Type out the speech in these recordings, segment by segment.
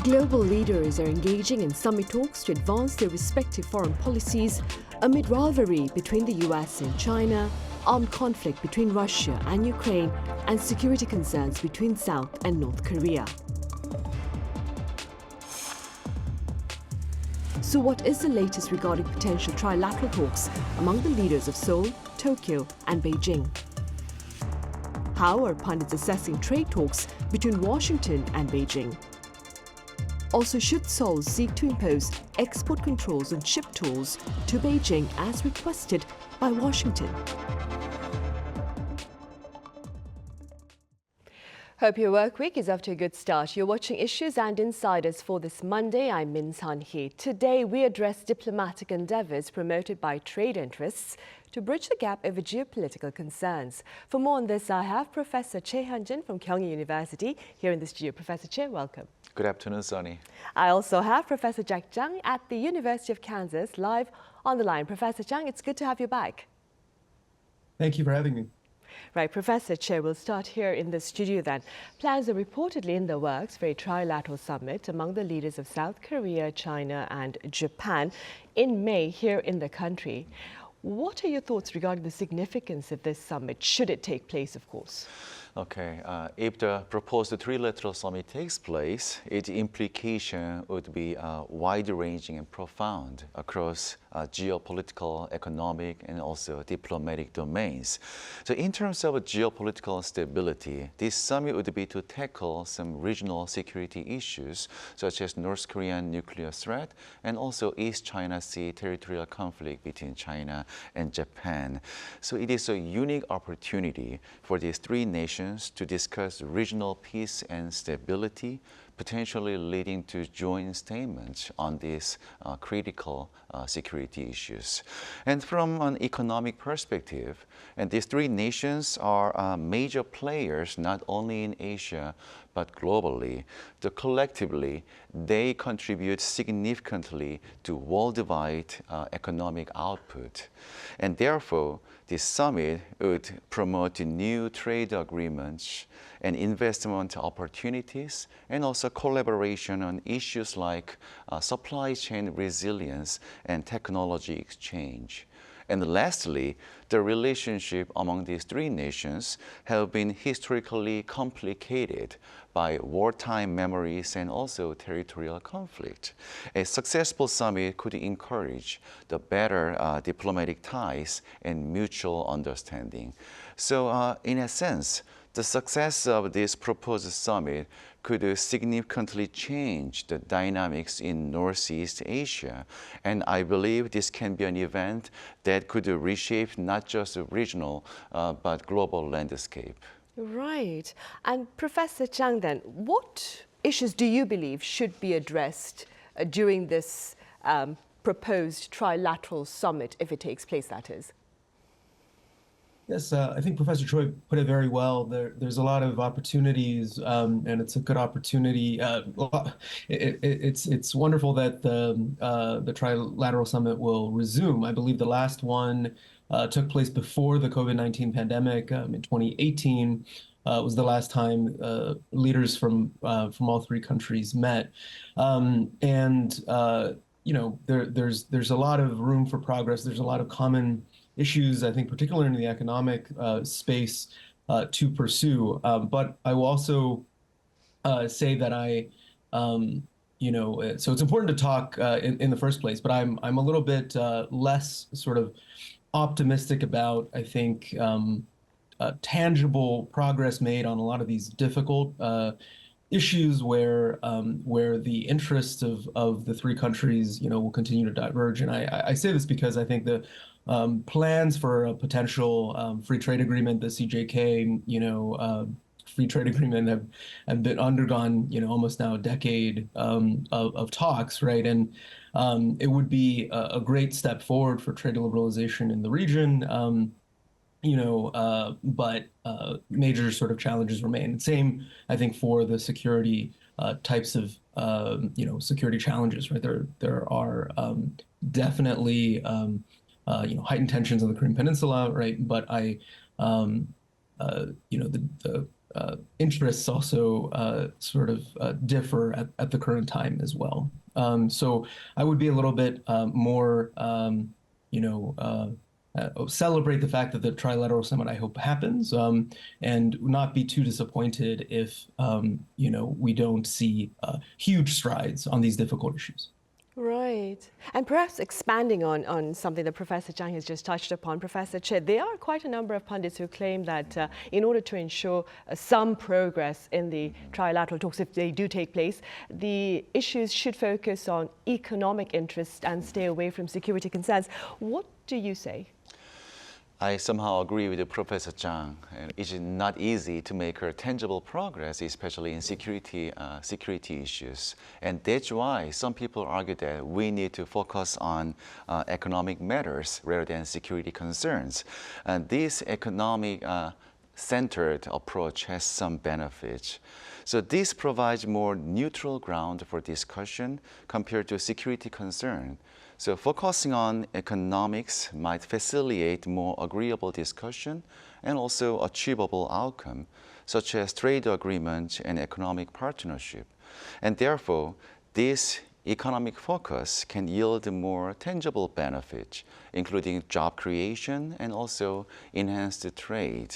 Global leaders are engaging in summit talks to advance their respective foreign policies amid rivalry between the US and China, armed conflict between Russia and Ukraine, and security concerns between South and North Korea. So what is the latest regarding potential trilateral talks among the leaders of Seoul, Tokyo and Beijing? How are pundits assessing trade talks between Washington and Beijing? Also, should Seoul seek to impose export controls on chip tools to Beijing as requested by Washington? Hope your work week is off to a good start. You're watching Issues and Insiders for this Monday. I'm Min Sun-hee. Today we address diplomatic endeavours promoted by trade interests to bridge the gap over geopolitical concerns. For more on this, I have Professor Choi Hyun Jin from Kyung Hee University here in the studio. Professor Choi, welcome. Good afternoon, Sunny. I also have Professor Jack Zhang at the University of Kansas live on the line. Professor Zhang, it's good to have you back. Thank you for having me. Right, Professor Choi, we'll start here in the studio then. Plans are reportedly in the works for a trilateral summit among the leaders of South Korea, China and Japan in May here in the country. What are your thoughts regarding the significance of this summit, should it take place, of course? Okay, if the proposed trilateral summit takes place, its implication would be wide-ranging and profound across geopolitical, economic, and also diplomatic domains. So in terms of geopolitical stability, this summit would be to tackle some regional security issues, such as North Korean nuclear threat, and also East China Sea territorial conflict between China and Japan. So it is a unique opportunity for these three nations to discuss regional peace and stability, potentially leading to joint statements on these critical security issues. And from an economic perspective, and these three nations are major players not only in Asia but globally. Collectively, they contribute significantly to worldwide economic output. And therefore, this summit would promote new trade agreements and investment opportunities, and also collaboration on issues like supply chain resilience and technology exchange. And lastly, the relationship among these three nations have been historically complicated by wartime memories and also territorial conflict. A successful summit could encourage the better diplomatic ties and mutual understanding. So in a sense, the success of this proposed summit could significantly change the dynamics in Northeast Asia. And I believe this can be an event that could reshape not just the regional, but global landscape. Right. And Professor Zhang, then, what issues do you believe should be addressed during this proposed trilateral summit, if it takes place, that is? Yes, I think Professor Choi put it very well. There's a lot of opportunities, and it's a good opportunity. It's wonderful that the Trilateral Summit will resume. I believe the last one took place before the COVID-19 pandemic in 2018. Was the last time leaders from all three countries met, and you know, there's a lot of room for progress. There's a lot of common issues, I think, particularly in the economic space, to pursue. But I will also say that you know, so it's important to talk in the first place. But I'm a little bit less sort of optimistic about, I think, tangible progress made on a lot of these difficult issues where the interests of the three countries, you know, will continue to diverge. And I say this because I think the plans for a potential free trade agreement, the CJK, you know, free trade agreement have been undergone, you know, almost now a decade of talks, right? And it would be a great step forward for trade liberalization in the region. You know, but major sort of challenges remain. Same, I think, for the security types of, you know, security challenges, right? There are definitely, you know, heightened tensions on the Korean Peninsula, right? But you know, the interests also sort of differ at the current time as well. So I would be a little bit more, celebrate the fact that the Trilateral Summit, I hope, happens, and not be too disappointed if, we don't see huge strides on these difficult issues. Right. And perhaps expanding on something that Professor Zhang has just touched upon, Professor Choi, there are quite a number of pundits who claim that in order to ensure some progress in the trilateral talks, if they do take place, the issues should focus on economic interests and stay away from security concerns. What do you say? I somehow agree with Professor Zhang. It's not easy to make tangible progress, especially in security issues. And that's why some people argue that we need to focus on economic matters rather than security concerns. And this economic centered approach has some benefits. So this provides more neutral ground for discussion compared to security concern. So focusing on economics might facilitate more agreeable discussion and also achievable outcome, such as trade agreement and economic partnership. And therefore, this economic focus can yield more tangible benefits, including job creation and also enhanced trade.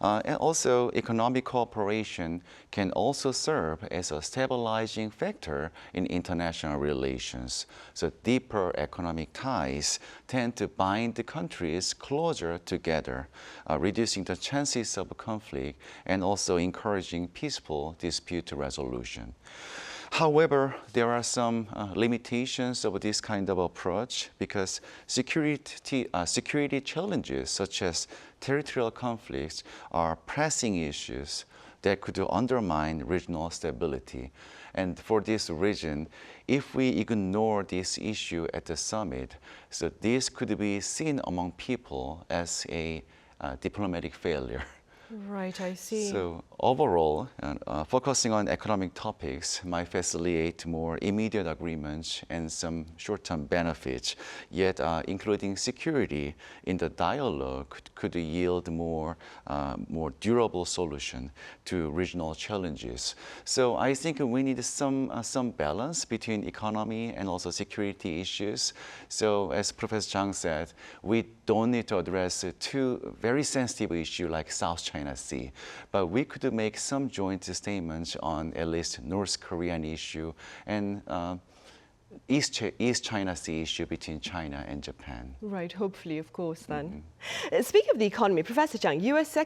And also, economic cooperation can also serve as a stabilizing factor in international relations. So deeper economic ties tend to bind the countries closer together, reducing the chances of conflict and also encouraging peaceful dispute resolution. However, there are some limitations of this kind of approach because security challenges such as territorial conflicts are pressing issues that could undermine regional stability. And for this reason, if we ignore this issue at the summit, so this could be seen among people as a diplomatic failure. Right, I see. So overall, focusing on economic topics might facilitate more immediate agreements and some short-term benefits, yet including security in the dialogue could yield more durable solution to regional challenges. So I think we need some balance between economy and also security issues. So as Professor Zhang said, we don't need to address two very sensitive issues like South China Sea, but we could make some joint statements on at least North Korean issue and East China Sea issue between China and Japan. Right, hopefully, of course, then. Speaking of the economy, Professor Zhang, U.S.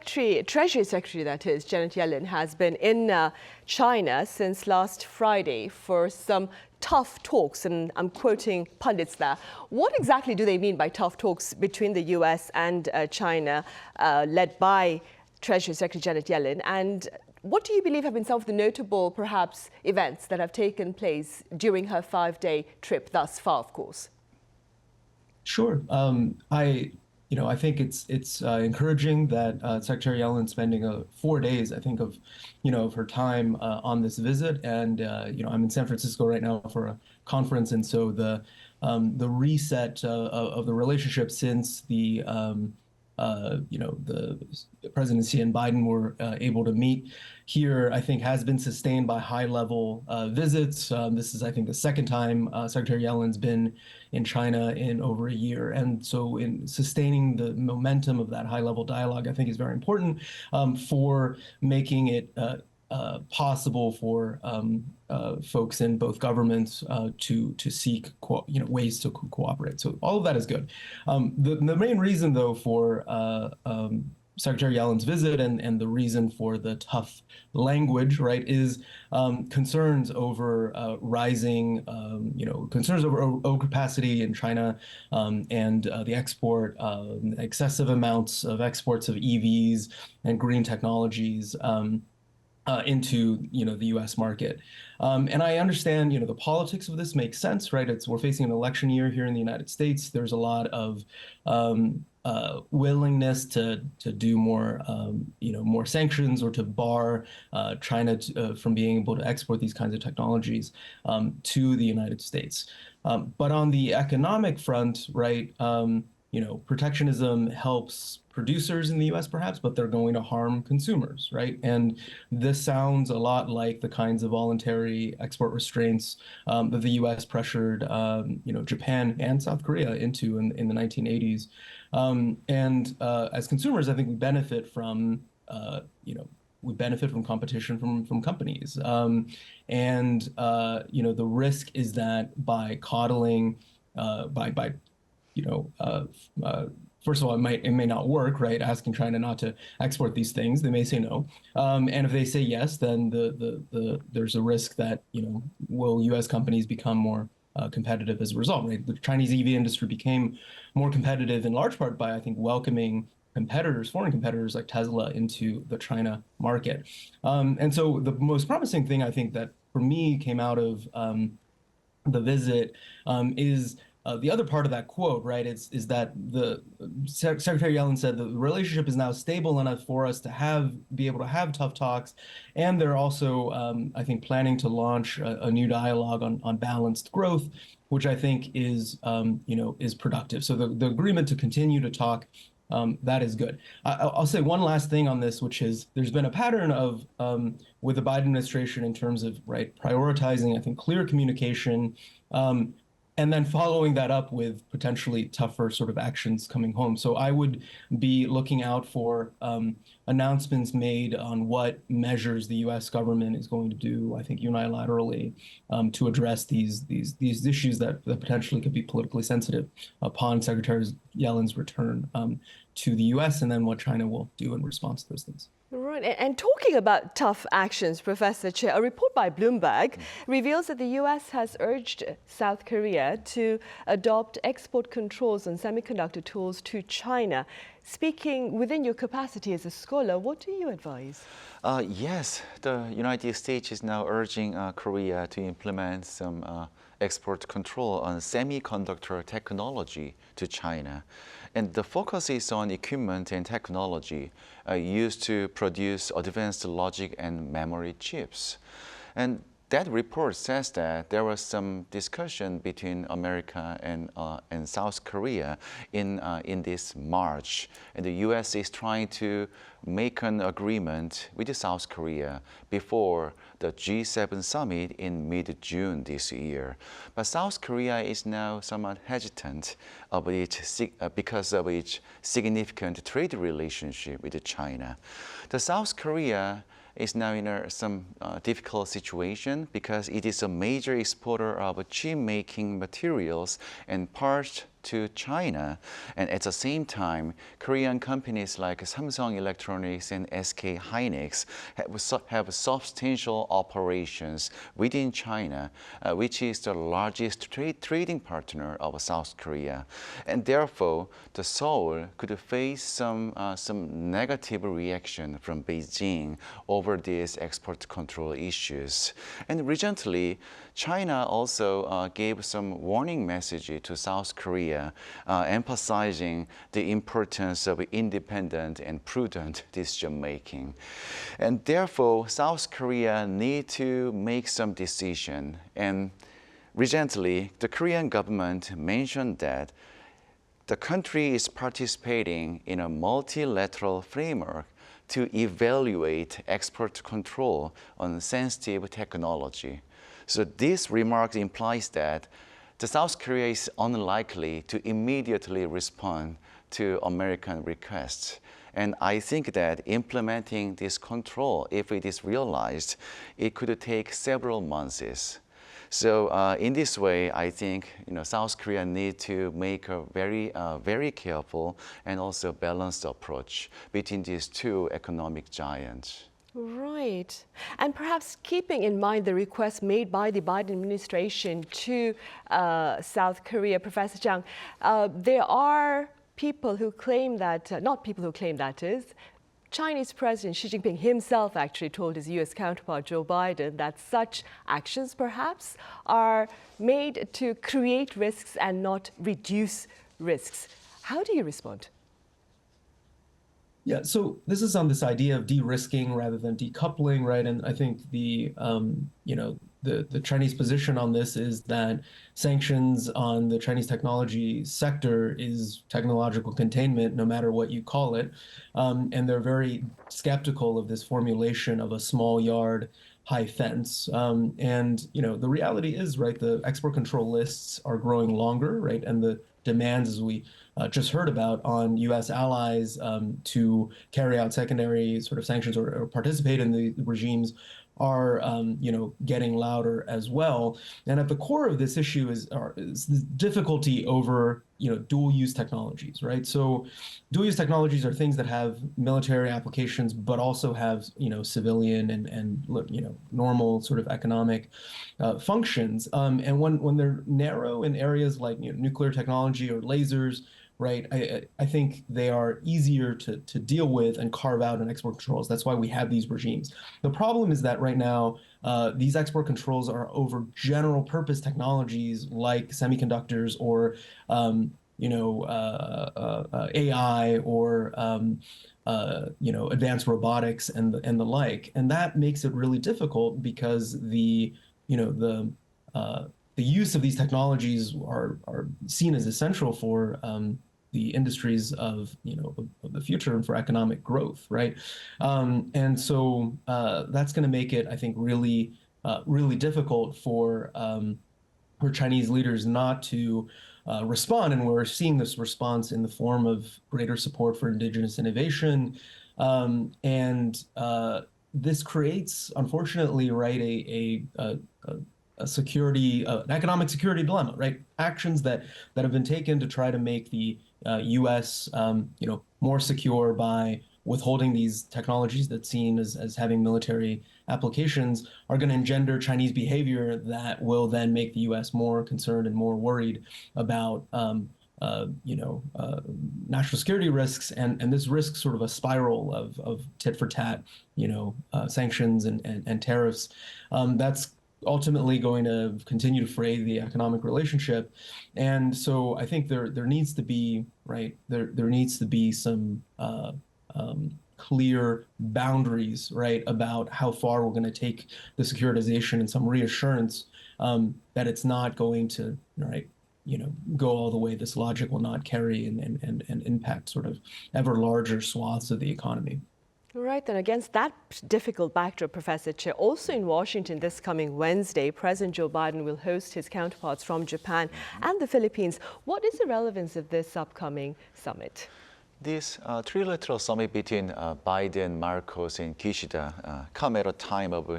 Treasury Secretary, that is, Janet Yellen, has been in China since last Friday for some tough talks, and I'm quoting pundits there. What exactly do they mean by tough talks between the U.S. and China, led by Treasury Secretary Janet Yellen? And what do you believe have been some of the notable, perhaps, events that have taken place during her 5-day trip thus far, of course? Sure. I think it's encouraging that Secretary Yellen spending 4 days, I think, of her time on this visit. And I'm in San Francisco right now for a conference, and so the reset of the relationship since the President Xi and Biden were able to meet here, I think, has been sustained by high-level visits. This is, I think, the second time Secretary Yellen's been in China in over a year. And so in sustaining the momentum of that high-level dialogue, I think is very important for making it possible for folks in both governments to seek ways to cooperate. So all of that is good. The main reason, though, for Secretary Yellen's visit and the reason for the tough language, right, is concerns over rising, concerns over overcapacity in China and the export, excessive amounts of exports of EVs and green technologies into the U.S. market. And I understand the politics of this makes sense, right? We're facing an election year here in the United States. There's a lot of willingness to do more more sanctions or to bar China from being able to export these kinds of technologies to the United States. But on the economic front, right, protectionism helps producers in the US perhaps, but they're going to harm consumers, right? And this sounds a lot like the kinds of voluntary export restraints that the US pressured, Japan and South Korea into in the 1980s. As consumers, I think we benefit from, competition from companies. The risk is that by coddling, first of all, it may not work, right? Asking China not to export these things, they may say no, and if they say yes, then there's a risk that will U.S. companies become more competitive as a result, right? The Chinese EV industry became more competitive in large part by, I think, welcoming foreign competitors like Tesla into the China market. And so the most promising thing I think that for me came out of the visit is the other part of that quote, right? Is that the Secretary Yellen said the relationship is now stable enough for us to be able to have tough talks, and they're also, I think, planning to launch a new dialogue on balanced growth, which I think is productive. So the agreement to continue to talk. That is good. I'll say one last thing on this, which is there's been a pattern of with the Biden administration in terms of prioritizing, I think, clear communication, and then following that up with potentially tougher sort of actions coming home. So I would be looking out for announcements made on what measures the U.S. government is going to do, I think, unilaterally to address these issues that potentially could be politically sensitive upon Secretary Yellen's return to the U.S., and then what China will do in response to those things. Right. And talking about tough actions, Professor Choi, a report by Bloomberg reveals that the U.S. has urged South Korea to adopt export controls on semiconductor tools to China. Speaking within your capacity as a scholar, what do you advise? Yes, the United States is now urging Korea to implement some export control on semiconductor technology to China. And the focus is on equipment and technology used to produce advanced logic and memory chips. And that report says that there was some discussion between America and South Korea in this March, and the U.S. is trying to make an agreement with South Korea before the G7 summit in mid-June this year. But South Korea is now somewhat hesitant because of its significant trade relationship with China. The South Korea is now in some difficult situation because it is a major exporter of chip-making materials and parts to China. And at the same time, Korean companies like Samsung Electronics and SK Hynix have substantial operations within China, which is the largest trading partner of South Korea. And therefore, the Seoul could face some negative reaction from Beijing over these export control issues. And recently, China also gave some warning message to South Korea, emphasizing the importance of independent and prudent decision making. And therefore, South Korea need to make some decision. And recently, the Korean government mentioned that the country is participating in a multilateral framework to evaluate export control on sensitive technology. So this remark implies that the South Korea is unlikely to immediately respond to American requests. And I think that implementing this control, if it is realized, it could take several months. So in this way, I think South Korea need to make a very careful and also balanced approach between these two economic giants. Right. And perhaps keeping in mind the request made by the Biden administration to South Korea, Professor Zhang, there are people who claim that, not people who claim that is, Chinese President Xi Jinping himself actually told his U.S. counterpart Joe Biden that such actions perhaps are made to create risks and not reduce risks. How do you respond? Yeah, so this is on this idea of de-risking rather than decoupling, right? And I think the Chinese position on this is that sanctions on the Chinese technology sector is technological containment, no matter what you call it. And they're very skeptical of this formulation of a small yard, high fence. And the reality is, right, the export control lists are growing longer, right, and the demands, as we just heard about, on U.S. allies to carry out secondary sort of sanctions or participate in the regimes are getting louder as well. And at the core of this issue is the difficulty over dual-use technologies, right? So dual-use technologies are things that have military applications, but also have civilian and normal sort of economic functions. And when they're narrow in areas like nuclear technology or lasers, right, I think they are easier to deal with and carve out in export controls. That's why we have these regimes. The problem is that right now, these export controls are over general purpose technologies like semiconductors or AI or advanced robotics and the like. And that makes it really difficult because the use of these technologies are seen as essential for the industries of the future and for economic growth, right? And so that's going to make it, I think, really difficult for Chinese leaders not to respond. And we're seeing this response in the form of greater support for indigenous innovation, and this creates, unfortunately, right, a security, an economic security dilemma, right? Actions that have been taken to try to make the U.S. More secure by withholding these technologies that's seen as having military applications are going to engender Chinese behavior that will then make the U.S. more concerned and more worried about national security risks, and this risks sort of a spiral of tit for tat, sanctions and tariffs. That's ultimately going to continue to fray the economic relationship. And so I think there needs to be, right, there needs to be some clear boundaries, right, about how far we're going to take the securitization and some reassurance that it's not going to, right, go all the way. This logic will not carry and impact sort of ever larger swaths of the economy. Right, and against that difficult backdrop, Professor Choi, also in Washington this coming Wednesday, President Joe Biden will host his counterparts from Japan and the Philippines. What is the relevance of this upcoming summit? This Trilateral Summit between Biden, Marcos, and Kishida come at a time of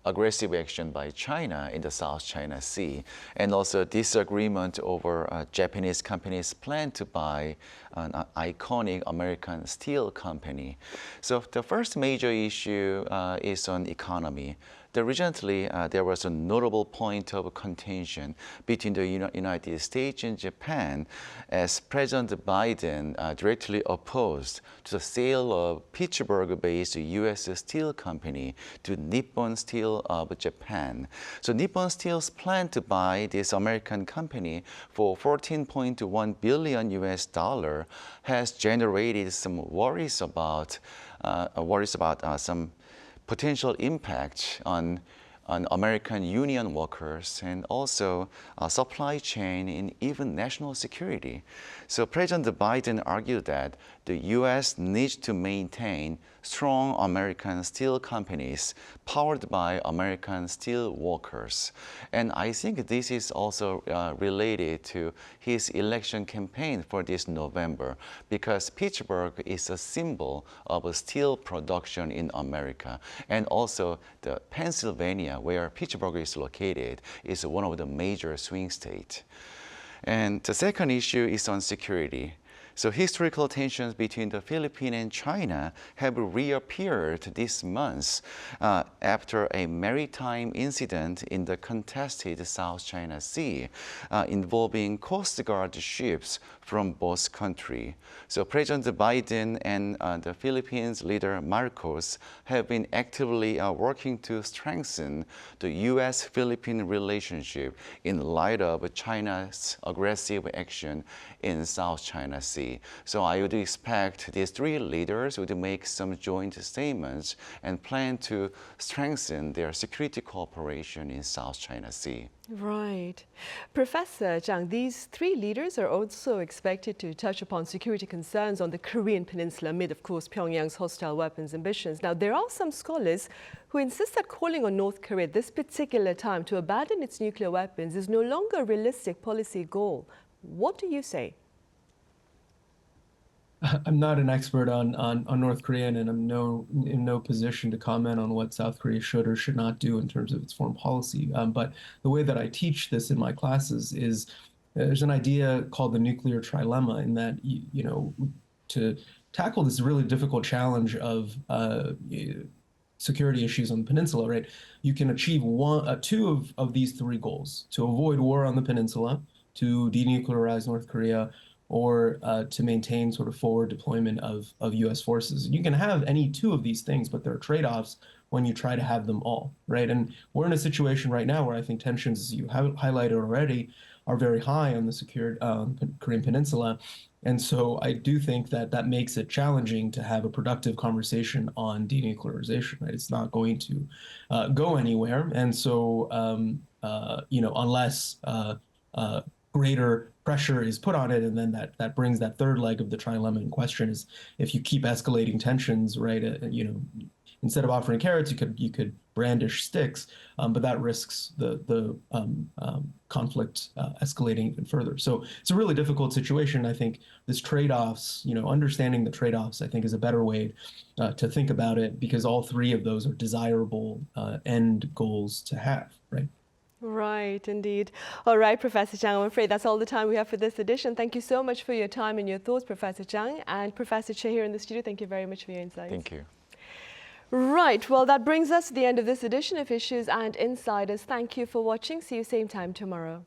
aggressive action by China in the South China Sea, and also disagreement over Japanese companies' plan to buy an iconic American steel company. So the first major issue is on economy. Recently, there was a notable point of contention between the United States and Japan, as President Biden directly opposed to the sale of Pittsburgh-based U.S. steel company to Nippon Steel of Japan. So Nippon Steel's plan to buy this American company for $14.1 billion US has generated some worries about some potential impact on American union workers and also supply chain and even national security. So President Biden argued that the U.S. needs to maintain strong American steel companies powered by American steel workers. And I think this is also related to his election campaign for this November, because Pittsburgh is a symbol of steel production in America. And also the Pennsylvania, where Pittsburgh is located, is one of the major swing states. And the second issue is on security. So historical tensions between the Philippines and China have reappeared this month after a maritime incident in the contested South China Sea involving Coast Guard ships from both countries. So President Biden and the Philippines leader Marcos have been actively working to strengthen the U.S.-Philippine relationship in light of China's aggressive action in South China Sea. Sea. So I would expect these three leaders would make some joint statements and plan to strengthen their security cooperation in South China Sea. Right. Professor Zhang, these three leaders are also expected to touch upon security concerns on the Korean Peninsula amid, of course, Pyongyang's hostile weapons ambitions. Now, there are some scholars who insist that calling on North Korea at this particular time to abandon its nuclear weapons is no longer a realistic policy goal. What do you say? I'm not an expert on North Korea, and I'm in no position to comment on what South Korea should or should not do in terms of its foreign policy. But the way that I teach this in my classes is there's an idea called the nuclear trilemma, in that to tackle this really difficult challenge of security issues on the peninsula, right? You can achieve two of these three goals: to avoid war on the peninsula, to denuclearize North Korea, or to maintain sort of forward deployment of U.S. forces. And you can have any two of these things, but there are trade-offs when you try to have them all, right? And we're in a situation right now where I think tensions, as you have highlighted already, are very high on the secured Korean Peninsula. And so I do think that makes it challenging to have a productive conversation on denuclearization, right? It's not going to go anywhere. And so, unless greater pressure is put on it, and then that brings that third leg of the trilemma in question, is if you keep escalating tensions, right? Instead of offering carrots, you could brandish sticks, but that risks the conflict escalating even further. So it's a really difficult situation. I think this trade-offs, understanding the trade-offs, I think, is a better way to think about it, because all three of those are desirable end goals to have, right? Right, indeed. All right, Professor Zhang, I'm afraid that's all the time we have for this edition. Thank you so much for your time and your thoughts, Professor Zhang. And Professor Choi here in the studio, thank you very much for your insights. Thank you. Right, well, that brings us to the end of this edition of Issues and Insiders. Thank you for watching. See you same time tomorrow.